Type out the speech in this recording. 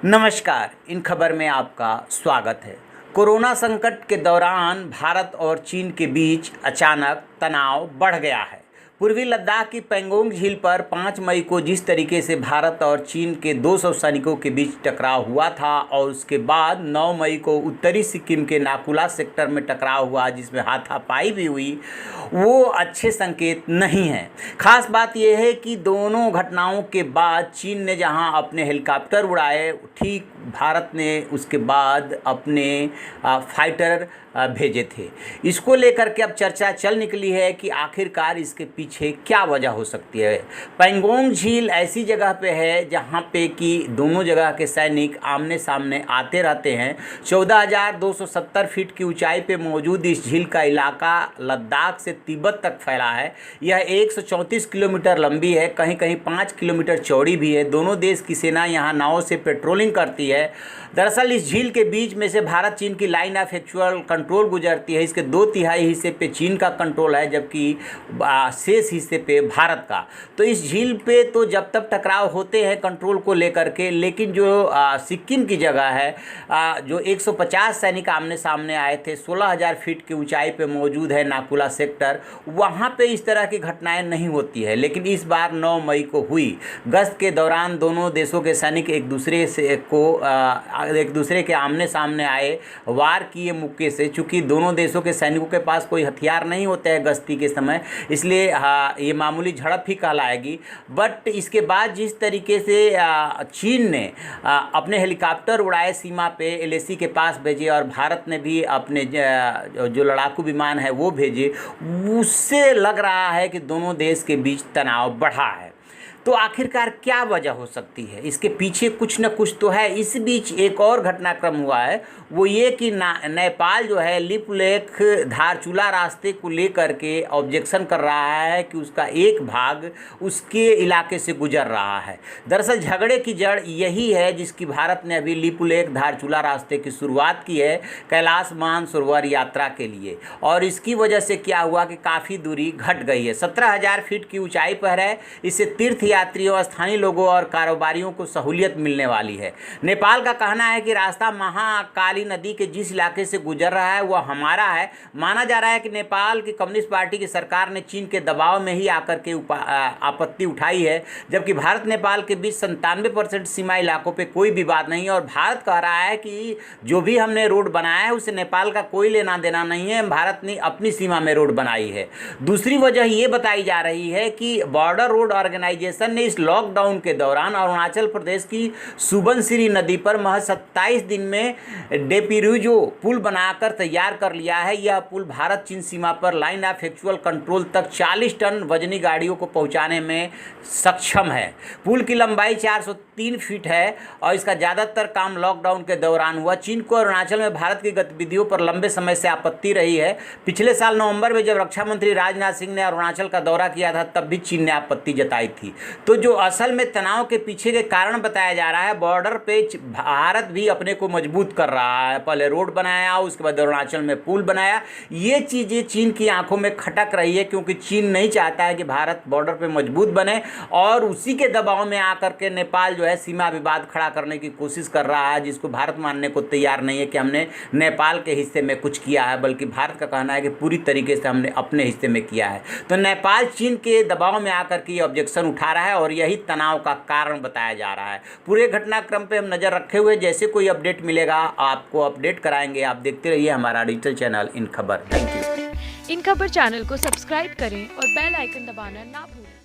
नमस्कार, इन खबर में आपका स्वागत है। कोरोना संकट के दौरान भारत और चीन के बीच अचानक तनाव बढ़ गया है। पूर्वी लद्दाख की पैंगोंग झील पर 5 मई को जिस तरीके से भारत और चीन के 200 सैनिकों के बीच टकराव हुआ था और उसके बाद 9 मई को उत्तरी सिक्किम के नाकुला सेक्टर में टकराव हुआ जिसमें हाथापाई भी हुई, वो अच्छे संकेत नहीं हैं। खास बात यह है कि दोनों घटनाओं के बाद चीन ने जहां अपने हेलीकॉप्टर उड़ाए, ठीक भारत ने उसके बाद अपने फाइटर भेजे थे। इसको लेकर के अब चर्चा चल निकली है कि आखिरकार इसके पीछे क्या वजह हो सकती है। पैंगोंग झील ऐसी जगह पे है जहाँ पे कि दोनों जगह के सैनिक आमने सामने आते रहते हैं। 14,270 फीट की ऊंचाई पे मौजूद इस झील का इलाका लद्दाख से तिब्बत तक फैला है। यह 134 किलोमीटर लंबी है, कहीं कहीं 5 किलोमीटर चौड़ी भी है। दोनों देश की सेना यहाँ नावों से पेट्रोलिंग करती है। दरअसल इस झील के बीच में से भारत चीन की लाइन ऑफ एक्चुअल कंट्रोल गुजरती है। इसके 2/3 हिस्से पे चीन का कंट्रोल है, जबकि शेष हिस्से पे भारत का। तो इस झील पे तो जब तक टकराव होते हैं कंट्रोल को लेकर के, लेकिन जो सिक्किम की जगह है, जो 150 सैनिक आमने सामने आए थे, 16,000 फीट की ऊंचाई पे मौजूद है नाकुला सेक्टर, वहाँ पे इस तरह की घटनाएं नहीं होती है। लेकिन इस बार 9 मई को हुई। गश्त के दौरान दोनों देशों के सैनिक एक दूसरे के आमने सामने आए, वार किए मुक्के से। चूँकि दोनों देशों के सैनिकों के पास कोई हथियार नहीं होते हैं गश्ती के समय, इसलिए ये मामूली झड़प ही कहलाएगी। बट इसके बाद जिस तरीके से चीन ने अपने हेलीकॉप्टर उड़ाए, सीमा पे एलएसी के पास भेजे और भारत ने भी अपने जो लड़ाकू विमान है वो भेजे, उससे लग रहा है कि दोनों देश के बीच तनाव बढ़ा है। तो आखिरकार क्या वजह हो सकती है? इसके पीछे कुछ न कुछ तो है। इस बीच एक और घटनाक्रम हुआ है, वो ये कि नेपाल जो है लिपुलेख धारचूला रास्ते को लेकर के ऑब्जेक्शन कर रहा है कि उसका एक भाग उसके इलाके से गुजर रहा है। दरअसल झगड़े की जड़ यही है जिसकी भारत ने अभी लिपुलेख धारचूला रास्ते की शुरुआत की है कैलाश मानसरोवर यात्रा के लिए। और इसकी वजह से क्या हुआ कि काफ़ी दूरी घट गई है। 17,000 फीट की ऊंचाई पर है। इससे तीर्थ यात्रियों, स्थानीय लोगों और कारोबारियों को सहूलियत मिलने वाली है। नेपाल का कहना है कि रास्ता महाकाली नदी के जिस इलाके से गुजर रहा है वह हमारा है। माना जा रहा है कि नेपाल की कम्युनिस्ट पार्टी की सरकार ने चीन के दबाव में ही आकर के आपत्ति उठाई है, जबकि भारत नेपाल के बीच 97% सीमा इलाकों पर कोई विवाद नहीं है। और भारत कह रहा है कि जो भी हमने रोड बनाया है उसे नेपाल का कोई लेना देना नहीं है, भारत ने अपनी सीमा में रोड बनाई है। दूसरी वजह ये बताई जा रही है कि बॉर्डर रोड ऑर्गेनाइजेशन ने इस लॉकडाउन के दौरान अरुणाचल प्रदेश की सुबनसिरी नदी पर महज 27 दिन में डेपिरुजो पुल बनाकर तैयार कर लिया है। यह पुल भारत चीन सीमा पर लाइन ऑफ एक्चुअल कंट्रोल तक 40 टन वजनी गाड़ियों को पहुंचाने में सक्षम है। पुल की लंबाई 403 फीट है और इसका ज़्यादातर काम लॉकडाउन के दौरान हुआ। चीन को अरुणाचल में भारत की गतिविधियों पर लंबे समय से आपत्ति रही है। पिछले साल नवंबर में जब रक्षा मंत्री राजनाथ सिंह ने अरुणाचल का दौरा किया था, तब भी चीन ने आपत्ति जताई थी। तो जो असल में तनाव के पीछे के कारण बताया जा रहा है, बॉर्डर पे भारत भी अपने को मजबूत कर रहा है। पहले रोड बनाया, उसके बाद अरुणाचल में पुल बनाया। ये चीज़ें चीन की आंखों में खटक रही है, क्योंकि चीन नहीं चाहता है कि भारत बॉर्डर पे मजबूत बने, और उसी के दबाव में आकर के नेपाल जो है सीमा विवाद खड़ा करने की कोशिश कर रहा है, जिसको भारत मानने को तैयार नहीं है कि हमने नेपाल के हिस्से में कुछ किया है, बल्कि भारत का कहना है कि पूरी तरीके से हमने अपने हिस्से में किया है। तो नेपाल चीन के दबाव में आकर के ऑब्जेक्शन उठा रहा है और यही तनाव का कारण बताया जा रहा है। पूरे घटनाक्रम पे हम नज़र रखे हुए, जैसे कोई अपडेट मिलेगा आपको अपडेट कराएंगे। आप देखते रहिए हमारा डिजिटल चैनल इन खबर। Thank you. इन खबर चैनल को सब्सक्राइब करें और बेल आइकन दबाना ना भूलें।